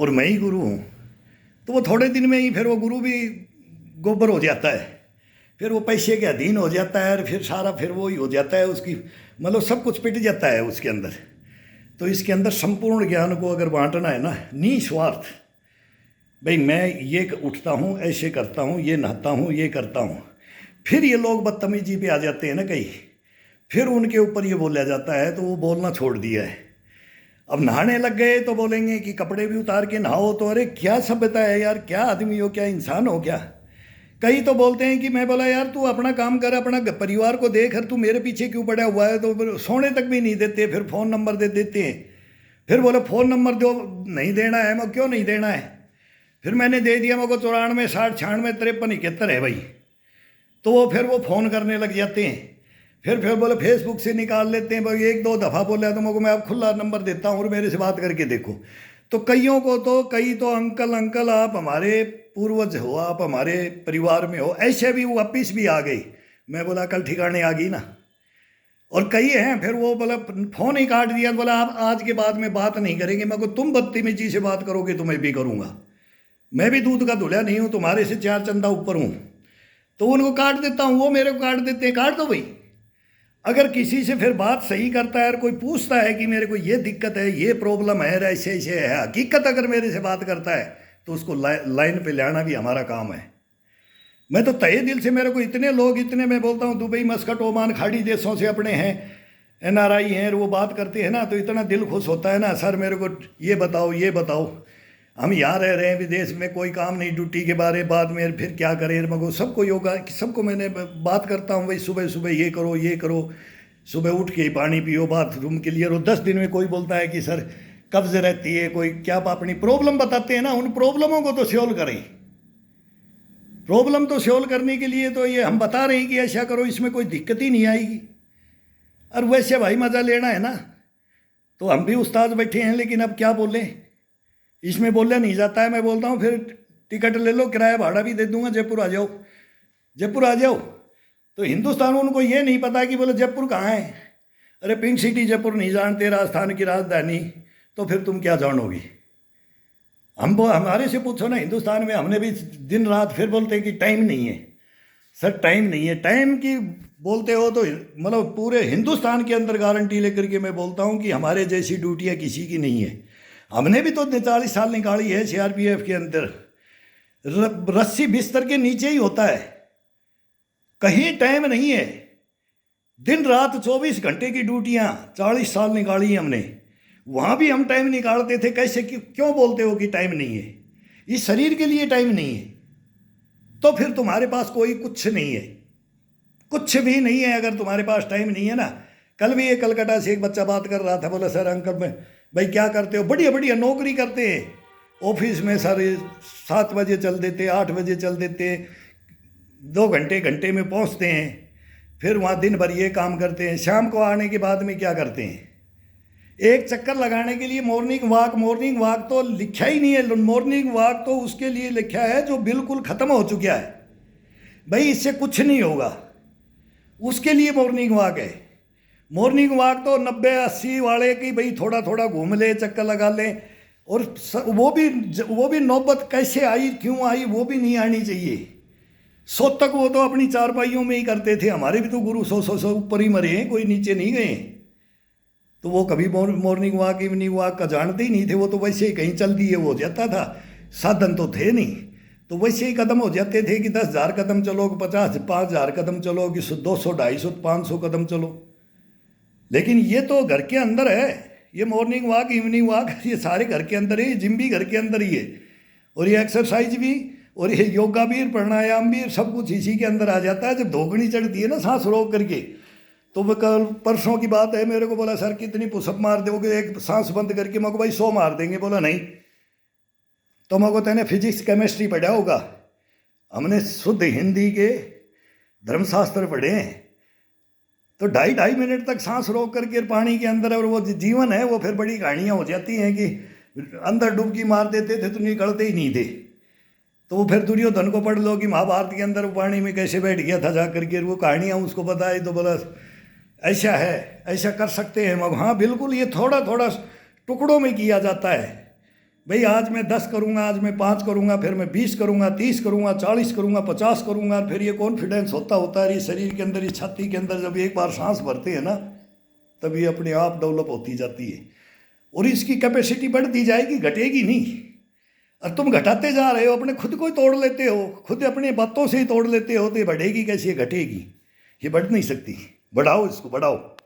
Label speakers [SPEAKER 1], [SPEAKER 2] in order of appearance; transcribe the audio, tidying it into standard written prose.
[SPEAKER 1] और मैं ही गुरु हूँ, तो वो थोड़े दिन में ही फिर वो गुरु भी गोबर हो जाता है, फिर वो पैसे के अधीन हो जाता है, और फिर सारा फिर वो ही हो जाता है, उसकी मतलब सब कुछ पिट जाता है उसके अंदर। तो इसके अंदर संपूर्ण ज्ञान को अगर बांटना है ना, निस्वार्थ, भाई मैं ये उठता हूँ, ऐसे करता हूँ, ये नहाता हूँ, ये करता हूँ। फिर ये लोग बदतमीजी पे आ जाते हैं ना कहीं, फिर उनके ऊपर ये बोला जाता है, तो वो बोलना छोड़ दिया है। अब नहाने लग गए तो बोलेंगे कि कपड़े भी उतार के नहाओ, तो अरे क्या सभ्यता है यार, क्या आदमी हो, क्या इंसान हो क्या। कई तो बोलते हैं कि मैं बोला यार तू अपना काम कर, अपना परिवार को देख, तू मेरे पीछे क्यों पड़ा हुआ है। तो फिर सोने तक भी नहीं देते, फिर फ़ोन नंबर दे देते हैं, फिर बोले फ़ोन नंबर दो, नहीं देना है। मैं क्यों नहीं देना है, फिर मैंने दे दिया, मेरे को 94 60 96 53 71 है भाई। तो वो फिर वो फ़ोन करने लग जाते हैं, फिर बोले फेसबुक से निकाल लेते हैं भाई। एक दो दफ़ा बोला तो मैं अब खुला नंबर देता हूँ और मेरे से बात करके देखो। तो कईयों को तो कई तो अंकल आप हमारे पूर्वज हो, आप हमारे परिवार में हो, ऐसे भी वो वापिस भी आ गई। मैं बोला कल ठिकाने आ गई ना। और कई हैं फिर वो बोला फ़ोन ही काट दिया, बोला आप आज के बाद में बात नहीं करेंगे। मैं को तुम बदतमीजी से बात करोगे तो मैं भी करूँगा, मैं भी दूध का धुला नहीं हूँ, तुम्हारे से 4 चंदा ऊपर हूँ। तो उनको काट देता हूँ, वो मेरे को काट देते हैं, काट दो भाई। अगर किसी से फिर बात सही करता है और कोई पूछता है कि मेरे को ये दिक्कत है, ये प्रॉब्लम है, ऐसे ऐसे है, हकीकत अगर मेरे से बात करता है तो उसको लाइन पे लाना भी हमारा काम है। मैं तो तहे दिल से, मेरे को इतने लोग, इतने मैं बोलता हूँ दुबई, मस्कट, ओमान, खाड़ी देशों से अपने हैं, NRI हैं, और वो बात करते हैं ना तो इतना दिल खुश होता है ना, सर मेरे को ये बताओ, ये बताओ, हम यहाँ रह रहे हैं विदेश में, कोई काम नहीं, ड्यूटी के बारे बाद में फिर क्या करें। मगर सबको योगा, सबको मैंने बात करता हूँ भाई, सुबह सुबह ये करो, ये करो, सुबह उठ के पानी पियो, बाथरूम के लिए। और 10 दिन में कोई बोलता है कि सर कब्ज रहती है, कोई क्या अपनी प्रॉब्लम बताते हैं ना, उन प्रॉब्लमों को तो सॉल्व करें। प्रॉब्लम तो सॉल्व करने के लिए तो ये हम बता रहे हैं कि ऐसा करो, इसमें कोई दिक्कत ही नहीं आएगी। और वैसे भाई मज़ा लेना है ना, तो हम भी उस्ताद बैठे हैं, लेकिन अब क्या बोलें, इसमें बोलने नहीं जाता है। मैं बोलता हूँ फिर टिकट ले लो, किराया भाड़ा भी दे दूंगा, जयपुर आ जाओ, जयपुर आ जाओ। तो हिंदुस्तान में उनको ये नहीं पता कि बोले जयपुर कहाँ है। अरे पिंक सिटी जयपुर नहीं जानते, राजस्थान की राजधानी, तो फिर तुम क्या जानोगी। हमारे से पूछो ना, हिंदुस्तान में हमने भी दिन रात, फिर बोलते हैं कि टाइम नहीं है। सर टाइम नहीं है, टाइम की बोलते हो तो मतलब पूरे हिंदुस्तान के अंदर गारंटी लेकर के मैं बोलता हूँ कि हमारे जैसी ड्यूटियाँ किसी की नहीं है। हमने भी तो 40 साल निकाली है CRPF के अंदर। रस्सी बिस्तर के नीचे ही होता है, कहीं टाइम नहीं है। दिन रात 24 घंटे की ड्यूटियाँ 40 साल निकाली हमने, वहाँ भी हम टाइम निकालते थे। कैसे क्यों बोलते हो कि टाइम नहीं है, इस शरीर के लिए टाइम नहीं है, तो फिर तुम्हारे पास कोई कुछ नहीं है, कुछ भी नहीं है अगर तुम्हारे पास टाइम नहीं है ना। कल भी एक कलकत्ता से एक बच्चा बात कर रहा था, बोला सर अंकल मैं भाई क्या करते हो, बढ़िया बढ़िया नौकरी करते हैं ऑफिस में सर, 7 बजे चल देते, 8 बजे चल देते, 2 घंटे में पहुंचते हैं, फिर वहाँ दिन भर ये काम करते हैं, शाम को आने के बाद में क्या करते हैं, एक चक्कर लगाने के लिए मॉर्निंग वॉक तो लिखा ही नहीं है। मॉर्निंग वॉक तो उसके लिए लिखा है जो बिल्कुल ख़त्म हो चुका है, भाई इससे कुछ नहीं होगा, उसके लिए मॉर्निंग वॉक है। मॉर्निंग वॉक तो 90-80 वाले की भाई थोड़ा थोड़ा घूम ले, चक्कर लगा ले, और वो भी नौबत कैसे आई, क्यों आई, वो भी नहीं आनी चाहिए। 100 तक वो तो अपनी चारपाइयों में ही करते थे। हमारे भी तो गुरु 100 ऊपर ही मरे हैं, कोई नीचे नहीं गए। तो वो कभी मॉर्निंग वॉक इवनिंग वॉक का जानते ही नहीं थे, वो तो वैसे ही कहीं चल दिए हो जाता था, साधन तो थे नहीं, तो वैसे ही कदम हो जाते थे कि 10,000 कदम चलो, 5,000 कदम चलो, कि 200 250 500 कदम चलो। लेकिन ये तो घर के अंदर है, ये मॉर्निंग वॉक इवनिंग वॉक ये सारे घर के अंदर है, जिम भी घर के अंदर ही है, और ये एक्सरसाइज भी, और ये योगा भी, प्राणायाम भी, सब कुछ इसी के अंदर आ जाता है। जब धोखनी चढ़ती है ना सांस रोक करके, तो वो कल परसों की बात है, मेरे को बोला सर कितनी पुशअप मार दोगे एक सांस बंद करके। मैं को भाई 100 मार देंगे। बोला नहीं। तो मैं को तेने फिजिक्स केमिस्ट्री पढ़ा होगा, हमने शुद्ध हिंदी के धर्मशास्त्र पढ़े हैं, तो 2.5 मिनट तक सांस रोक करके पानी के अंदर, और वो जीवन है वो फिर बड़ी कहानियाँ हो जाती हैं कि अंदर डुबकी मार देते थे तो निकलते ही नहीं थे। तो वो फिर दुर्योधन को पढ़ लो कि महाभारत के अंदर पानी में कैसे बैठ गया था जा करके, वो कहानियाँ उसको बताई, तो बोला ऐसा है, ऐसा कर सकते हैं। मगर हाँ बिल्कुल, ये थोड़ा थोड़ा टुकड़ों में किया जाता है भाई आज मैं 10 करूँगा, आज मैं 5 करूँगा, फिर मैं 20 करूँगा, 30 करूँगा, 40 करूँगा, 50 करूँगा, फिर ये कॉन्फिडेंस होता है, ये शरीर के अंदर, ये छाती के अंदर जब एक बार सांस भरते हैं ना, तब ये अपने आप डेवलप होती जाती है और इसकी कैपेसिटी बढ़ती जाएगी, घटेगी नहीं। और तुम घटाते जा रहे हो, अपने खुद को ही तोड़ लेते हो, खुद अपनी बातों से ही तोड़ लेते हो, तो ये बढ़ेगी कैसे, ये घटेगी, ये बढ़ नहीं सकती। बढ़ाओ इसको, बढ़ाओ।